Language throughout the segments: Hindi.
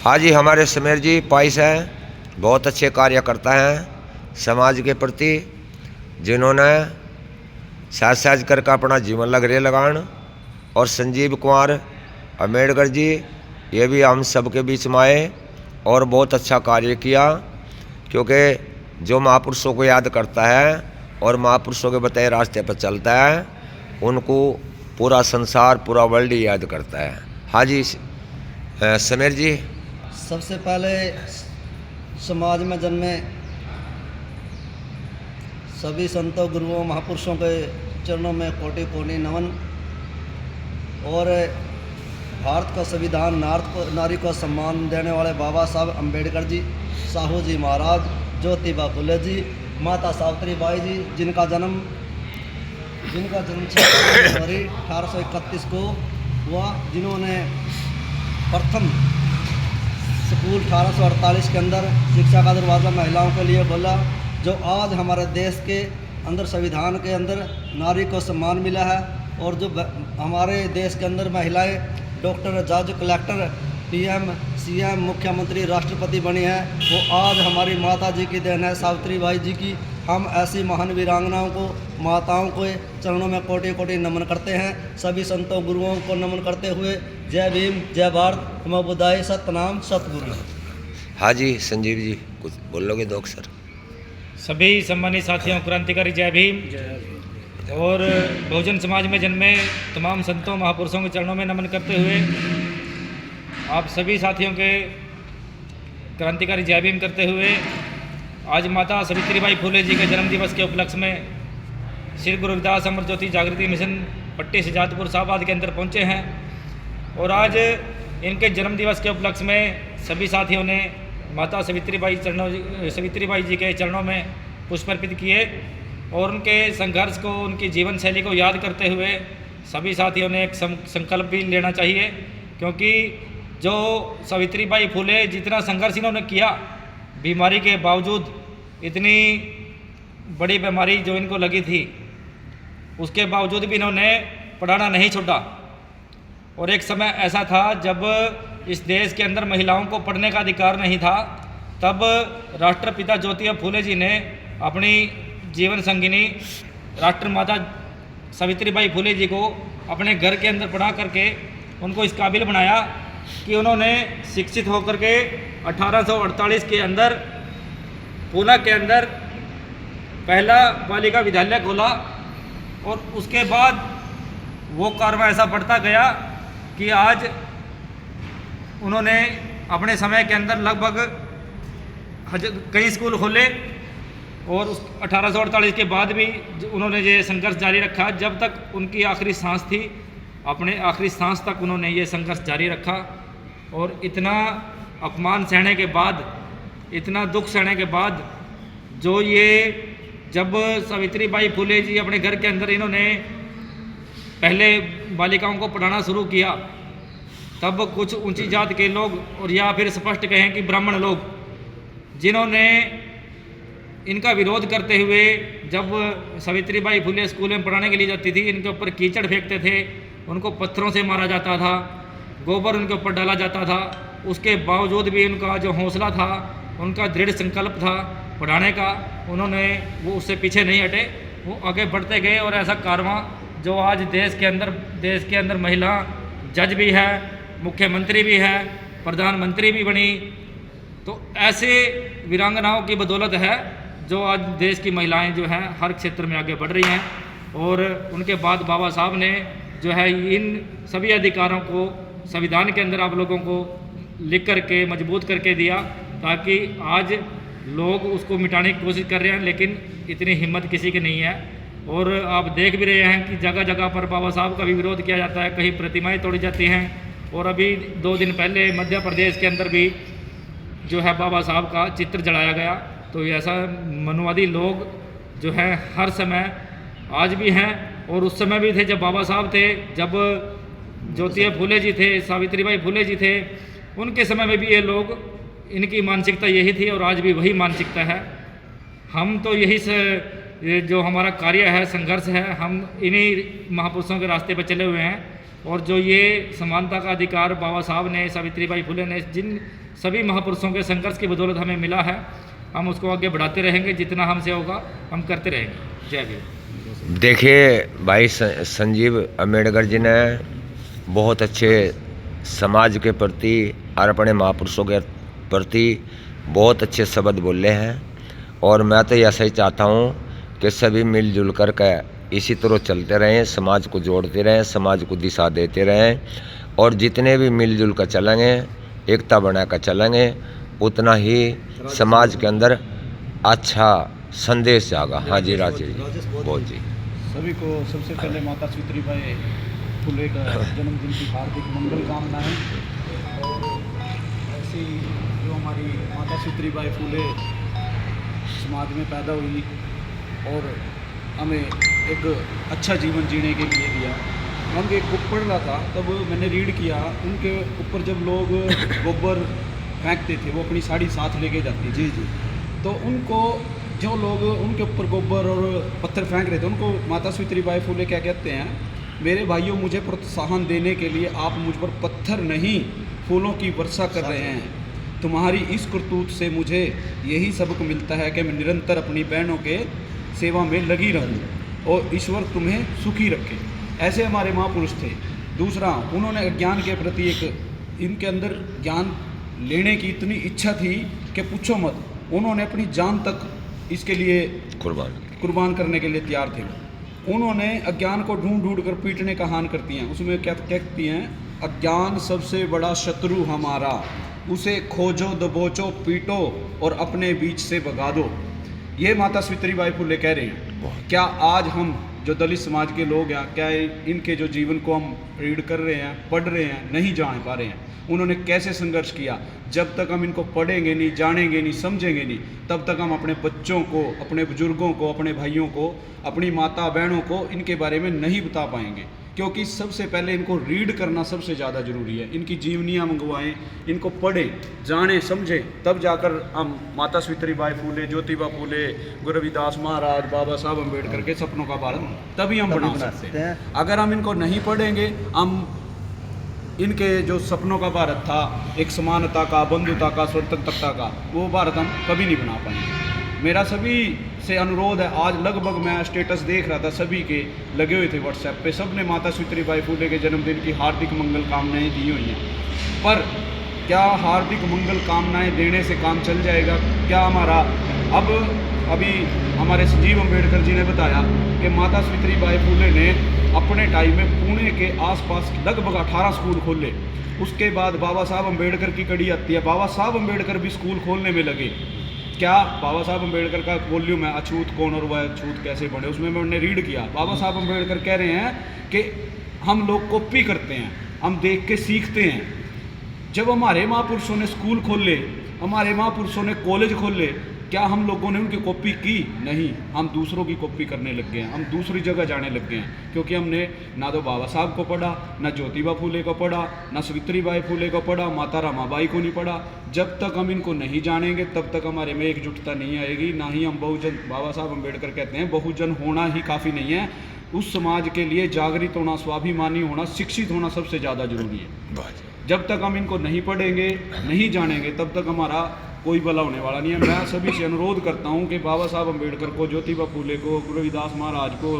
हाँ जी, हमारे समीर जी पाइस हैं, बहुत अच्छे कार्य करता हैं समाज के प्रति, जिन्होंने साथ साथ करके अपना जीवन लगान। और संजीव कुमार अम्बेडकर जी, ये भी हम सबके बीच में आए और बहुत अच्छा कार्य किया, क्योंकि जो महापुरुषों को याद करता है और महापुरुषों के बताए रास्ते पर चलता है, उनको पूरा संसार, पूरा वर्ल्ड ही याद करता है। हाँ जी समीर जी। सबसे पहले समाज में जन्मे सभी संतों, गुरुओं, महापुरुषों के चरणों में कोटि कोटि नमन। और भारत का संविधान, नारी को सम्मान देने वाले बाबा साहब अम्बेडकर जी, साहू जी महाराज, ज्योतिबा फुले जी, माता सावित्रीबाई जी, जिनका जन्म 6 जनवरी 1831 को हुआ, जिन्होंने प्रथम स्कूल 1848 के अंदर शिक्षा का दरवाज़ा महिलाओं के लिए खोला। जो आज हमारे देश के अंदर, संविधान के अंदर नारी को सम्मान मिला है। और जो हमारे देश के अंदर महिलाएं डॉक्टर, जज, कलेक्टर, पीएम, सीएम, मुख्यमंत्री, राष्ट्रपति बनी है, वो आज हमारी माता जी की देन है, सावित्रीबाई जी की। हम ऐसी महान वीरांगनाओं को, माताओं को चरणों में कोटि कोटि नमन करते हैं। सभी संतों, गुरुओं को नमन करते हुए जय भीम, जय भारत, नमो बुद्धाय, सतनाम, सतगुरु। हाँ जी संजीव जी, कुछ बोलोगे दो अक्षर? सभी सम्मानित साथियों, क्रांतिकारी जय भीम। और बहुजन समाज में जन्मे तमाम संतों, महापुरुषों के चरणों में नमन करते हुए आप सभी साथियों के क्रांतिकारी जय भीम करते हुए आज माता सावित्रीबाई फुले जी के जन्म दिवस के उपलक्ष्य में श्री गुरु रविदास अमर ज्योति जागृति मिशन पट्टी शहजादपुर साहबाद के अंदर पहुँचे हैं। और आज इनके जन्म दिवस के उपलक्ष्य में सभी साथियों ने माता सावित्रीबाई जी के चरणों में पुष्प अर्पित किए और उनके संघर्ष को, उनकी जीवन शैली को याद करते हुए सभी साथियों ने एक संकल्प भी लेना चाहिए, क्योंकि जो सावित्रीबाई फुले जितना संघर्ष इन्होंने किया, बीमारी के बावजूद, इतनी बड़ी बीमारी जो इनको लगी थी, उसके बावजूद भी इन्होंने पढ़ाना नहीं छोड़ा। और एक समय ऐसा था जब इस देश के अंदर महिलाओं को पढ़ने का अधिकार नहीं था, तब राष्ट्रपिता ज्योतिबा फुले जी ने अपनी जीवन संगिनी राष्ट्रमाता सावित्रीबाई फुले जी को अपने घर के अंदर पढ़ा करके उनको इस काबिल बनाया कि उन्होंने शिक्षित होकर के 1848 के अंदर पूना के अंदर पहला बालिका विद्यालय खोला। और उसके बाद वो कारवा ऐसा बढ़ता गया कि आज उन्होंने अपने समय के अंदर लगभग कई स्कूल खोले। और उस 1848 के बाद भी उन्होंने ये संघर्ष जारी रखा, जब तक उनकी आखिरी सांस थी, अपने आखिरी सांस तक उन्होंने ये संघर्ष जारी रखा। और इतना अपमान सहने के बाद, इतना दुख सहने के बाद, जो ये जब सावित्रीबाई फुले जी अपने घर के अंदर इन्होंने पहले बालिकाओं को पढ़ाना शुरू किया, तब कुछ ऊंची जात के लोग, और या फिर स्पष्ट कहें कि ब्राह्मण लोग, जिन्होंने इनका विरोध करते हुए, जब सावित्रीबाई फुले स्कूल में पढ़ाने के लिए जाती थी, इनके ऊपर कीचड़ फेंकते थे, उनको पत्थरों से मारा जाता था, गोबर उनके ऊपर डाला जाता था, उसके बावजूद भी उनका जो हौसला था, उनका दृढ़ संकल्प था पढ़ाने का, उन्होंने वो उससे पीछे नहीं हटे, वो आगे बढ़ते गए। और ऐसा कारवां जो आज देश के अंदर महिला जज भी है, मुख्यमंत्री भी है, प्रधानमंत्री भी बनी, तो ऐसे वीरांगनाओं की बदौलत है जो आज देश की महिलाएं जो हैं हर क्षेत्र में आगे बढ़ रही हैं। और उनके बाद बाबा साहब ने जो है इन सभी अधिकारों को संविधान के अंदर आप लोगों को लिख करके मजबूत करके दिया, ताकि आज लोग उसको मिटाने की कोशिश कर रहे हैं, लेकिन इतनी हिम्मत किसी की नहीं है। और आप देख भी रहे हैं कि जगह जगह पर बाबा साहब का भी विरोध किया जाता है, कहीं प्रतिमाएं तोड़ी जाती हैं। और अभी 2 दिन पहले मध्य प्रदेश के अंदर भी जो है बाबा साहब का चित्र जलाया गया। तो ऐसा मनुवादी लोग जो हैं हर समय आज भी हैं, और उस समय भी थे जब बाबा साहब थे, जब ज्योतिबा फुले जी थे, सावित्रीबाई फुले जी थे, उनके समय में भी ये लोग, इनकी मानसिकता यही थी और आज भी वही मानसिकता है। हम तो यही जो हमारा कार्य है, संघर्ष है, हम इन्हीं महापुरुषों के रास्ते पर चले हुए हैं। और जो ये समानता का अधिकार बाबा साहब ने, सावित्रीबाई फुले ने, जिन सभी महापुरुषों के संघर्ष की बदौलत हमें मिला है, हम उसको आगे बढ़ाते रहेंगे। जितना हमसे होगा हम करते रहेंगे। जय भीम। देखिए भाई संजीव अम्बेडकर जी ने बहुत अच्छे समाज के प्रति और अपने महापुरुषों के प्रति बहुत अच्छे शब्द बोले हैं। और मैं तो ऐसा ही चाहता हूँ कि सभी मिलजुल कर के इसी तरह चलते रहें, समाज को जोड़ते रहें, समाज को दिशा देते रहें। और जितने भी मिलजुल कर चलेंगे, एकता बना कर चलेंगे, उतना ही समाज के अंदर अच्छा संदेश जागा। हाँ जी राजेश जी, बहुत जी। सभी को सबसे पहले माता सावित्रीबाई फुले का जन्मदिन की हार्दिक मंगल कामनाएं। और ऐसी जो हमारी माता सावित्रीबाई फुले समाज में पैदा हुई और हमें एक अच्छा जीवन जीने के लिए दिया। हम एक बुक पढ़ रहा था, तब मैंने रीड किया, उनके ऊपर जब लोग गोबर फेंकते थे, वो अपनी साड़ी साथ लेके जाती जी जी, तो उनको जो लोग उनके ऊपर गोबर और पत्थर फेंक रहे थे, उनको माता सावित्रीबाई फुले क्या कहते हैं, मेरे भाइयों, मुझे प्रोत्साहन देने के लिए आप मुझ पर पत्थर नहीं फूलों की वर्षा कर रहे हैं। तुम्हारी इस करतूत से मुझे यही सबक मिलता है कि मैं निरंतर अपनी बहनों के सेवा में लगी रहूं और ईश्वर तुम्हें सुखी रखे। ऐसे हमारे महापुरुष थे। दूसरा, उन्होंने ज्ञान के प्रति एक, इनके अंदर ज्ञान लेने की इतनी इच्छा थी कि पूछो मत। उन्होंने अपनी जान तक इसके लिए कुर्बान करने के लिए तैयार थे। उन्होंने अज्ञान को ढूंढ ढूंढ कर पीटने का हान करती हैं। उसमें क्या कहती हैं, अज्ञान सबसे बड़ा शत्रु हमारा, उसे खोजो, दबोचो, पीटो और अपने बीच से भगा दो। ये माता सावित्रीबाई फुले कह रहे हैं। क्या आज हम जो दलित समाज के लोग हैं, क्या इनके जो जीवन को हम रीड कर रहे हैं, पढ़ रहे हैं, नहीं जान पा रहे हैं। उन्होंने कैसे संघर्ष किया। जब तक हम इनको पढ़ेंगे नहीं, जानेंगे नहीं, समझेंगे नहीं, तब तक हम अपने बच्चों को, अपने बुजुर्गों को, अपने भाइयों को, अपनी माता बहनों को इनके बारे में नहीं बता पाएंगे। क्योंकि सबसे पहले इनको रीड करना सबसे ज़्यादा ज़रूरी है। इनकी जीवनियाँ मंगवाएं, इनको पढ़ें, जानें, समझें, तब जाकर हम माता सावित्रीबाई फुले, ज्योतिबा फुले, गुरु रविदास महाराज, बाबा साहब अम्बेडकर के सपनों का भारत तभी हम बना सकते हैं। अगर हम इनको नहीं पढ़ेंगे, हम इनके जो सपनों का भारत था, एक समानता का, बंधुता का, स्वतंत्रता का, वो भारत हम कभी नहीं बना पाएंगे। मेरा सभी से अनुरोध है, आज लगभग मैं स्टेटस देख रहा था, सभी के लगे हुए थे व्हाट्सएप पे, सब ने माता सावित्रीबाई फुले के जन्मदिन की हार्दिक मंगल कामनाएं दी हुई हैं। पर क्या हार्दिक मंगल कामनाएं देने से काम चल जाएगा? क्या हमारा अभी हमारे संजीव अम्बेडकर जी ने बताया कि माता सावित्रीबाई फुले ने अपने टाइम में पुणे के आसपास लगभग 18 स्कूल खोले। उसके बाद बाबा साहब अम्बेडकर की कड़ी आती है, बाबा साहब अम्बेडकर भी स्कूल खोलने में लगे। क्या बाबा साहब अम्बेडकर का वॉल्यूम है अछूत कौन और वह अछूत कैसे बने, उसमें मैंने रीड किया। बाबा साहब अम्बेडकर कह रहे हैं कि हम लोग कॉपी करते हैं, हम देख के सीखते हैं। जब हमारे महापुरुषों ने स्कूल खोले, हमारे महापुरुषों ने कॉलेज खोले, क्या हम लोगों ने उनकी कॉपी की? नहीं, हम दूसरों की कॉपी करने लग गए हैं, हम दूसरी जगह जाने लग गए हैं। क्योंकि हमने ना तो बाबा साहब को पढ़ा, ना ज्योतिबा फुले को पढ़ा, ना सावित्रीबाई फुले को पढ़ा, माता रमाबाई को नहीं पढ़ा। जब तक हम इनको नहीं जानेंगे, तब तक हमारे में एकजुटता नहीं आएगी, ना ही हम बहुजन, बाबा साहब अम्बेडकर कहते हैं बहुजन होना ही काफ़ी नहीं है, उस समाज के लिए जागृत होना, स्वाभिमानी होना, शिक्षित होना सबसे ज़्यादा जरूरी है। जब तक हम इनको नहीं पढ़ेंगे, नहीं जानेंगे, तब तक हमारा कोई भला होने वाला नहीं है। मैं सभी से अनुरोध करता हूं कि बाबा साहब अम्बेडकर को, ज्योतिबा फुले को, गुरु रविदास महाराज को,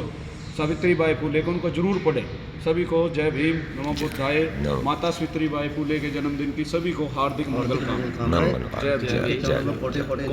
सावित्रीबाई फुले को, उनको जरूर पढ़े। सभी को जय भीम, नमो बुद्धाय। माता सावित्रीबाई फुले के जन्मदिन की सभी को हार्दिक मंगल कामनाएं। जय भीम।